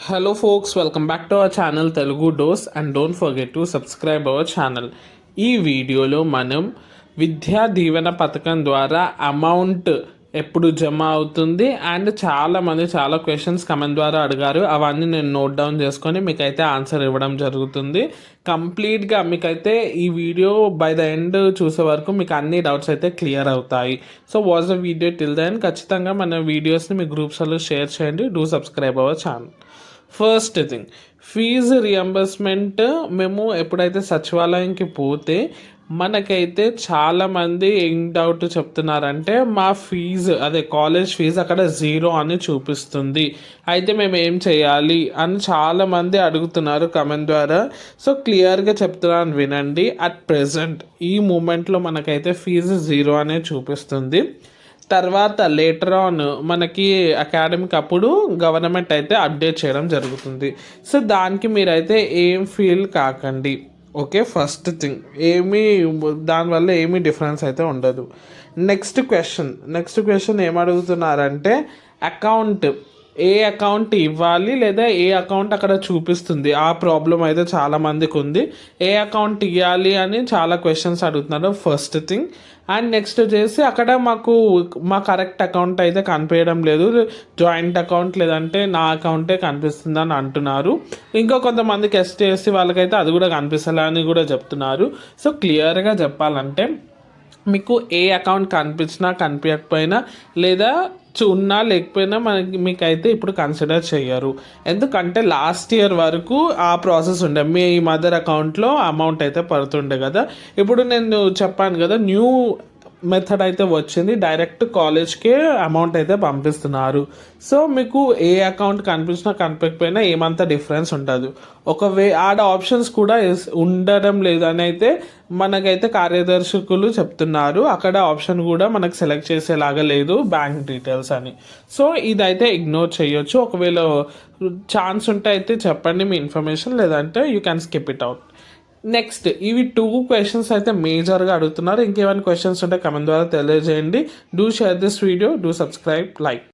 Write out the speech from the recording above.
Hello folks, welcome back to our channel Telugu Dose and don't forget to subscribe our channel. ఈ వీడియోలో మనం విద్యా దీవెన పథకం ద్వారా amount ఎప్పుడు జమ అవుతుంది అండ్ చాలామంది చాలా క్వశ్చన్స్ కమెంట్ ద్వారా అడిగారు. అవన్నీ నేను నోట్ డౌన్ చేసుకొని మీకైతే ఆన్సర్ ఇవ్వడం జరుగుతుంది. కంప్లీట్గా మీకైతే ఈ వీడియో బై ద ఎండ్ చూసే వరకు మీకు అన్ని డౌట్స్ అయితే క్లియర్ అవుతాయి. So watch the video till then. ఖచ్చితంగా మన వీడియోస్ని మీ గ్రూప్స్లో షేర్ చేయండి. Do subscribe our channel. First thing, fee reimbursement మేము ఎప్పుడైతే సచివాలయంకి పోతే మనకైతే చాలామంది ఏం డౌట్ చెప్తున్నారంటే మా ఫీజు అదే కాలేజ్ ఫీజు అక్కడ జీరో అని చూపిస్తుంది, అయితే మేము ఏం చేయాలి అని చాలామంది అడుగుతున్నారు కమెంట్ ద్వారా. సో క్లియర్గా చెప్తున్నాను వినండి. అట్ ప్రెజెంట్ ఈ మూమెంట్లో మనకైతే ఫీజు జీరో అనే చూపిస్తుంది. తర్వాత లేటర్ ఆన్ మనకి అకాడమిక్ అప్పుడు గవర్నమెంట్ అయితే అప్డేట్ చేయడం జరుగుతుంది. సో దానికి మీరైతే ఏం ఫీల్ కాకండి. ఓకే, ఫస్ట్ థింగ్ దానివల్ల ఏమీ డిఫరెన్స్ అయితే ఉండదు. నెక్స్ట్ క్వశ్చన్ ఏమడుగుతున్నారంటే ఏ అకౌంట్ ఇవ్వాలి లేదా ఏ అకౌంట్ అక్కడ చూపిస్తుంది, ఆ ప్రాబ్లం అయితే చాలామందికి ఉంది. ఏ అకౌంట్ ఇవ్వాలి అని చాలా క్వశ్చన్స్ అడుగుతున్నారు ఫస్ట్ థింగ్. అండ్ నెక్స్ట్ వచ్చేసి అక్కడ మా కరెక్ట్ అకౌంట్ అయితే కనిపించడం లేదు, జాయింట్ అకౌంట్ లేదంటే నా అకౌంటే కనిపిస్తుంది అని అంటున్నారు. ఇంకా కొంతమందికి ఎస్టీఎస్సీ వాళ్ళకైతే అది కూడా కనిపిస్తలే అని కూడా చెప్తున్నారు. సో క్లియర్గా చెప్పాలంటే మీకు ఏ అకౌంట్ కనిపించినా కనిపించకపోయినా లేదా ఉన్నా లేకపోయినా మీకైతే ఇప్పుడు కన్సిడర్ చేయరు. ఎందుకంటే లాస్ట్ ఇయర్ వరకు ఆ ప్రాసెస్ ఉండే, మీ మదర్ అకౌంట్లో అమౌంట్ అయితే పడుతుండే కదా. ఇప్పుడు నేను చెప్పాను కదా, న్యూ మెథడ్ అయితే వచ్చింది, డైరెక్ట్ కాలేజ్కే అమౌంట్ అయితే పంపిస్తున్నారు. సో మీకు ఏ అకౌంట్ కనిపించినా కనిపించకపోయినా ఏమంత డిఫరెన్స్ ఉండదు. ఆడ ఆప్షన్స్ కూడా ఉండడం లేదని అయితే మనకైతే కార్యదర్శకులు చెప్తున్నారు. అక్కడ ఆప్షన్ కూడా మనకు సెలెక్ట్ చేసేలాగా లేదు, బ్యాంక్ డీటెయిల్స్ అని. సో ఇదైతే ఇగ్నోర్ చేయొచ్చు. ఒకవేళ ఛాన్స్ ఉంటే అయితే చెప్పండి మీ ఇన్ఫర్మేషన్, లేదంటే you can skip it out. Next ఇవి 2 క్వశ్చన్స్ అయితే మేజర్గా అడుగుతున్నారు. ఇంకేమైనా క్వశ్చన్స్ ఉంటే కమెంట్ ద్వారా తెలియజేయండి. Do share this video, do subscribe, like.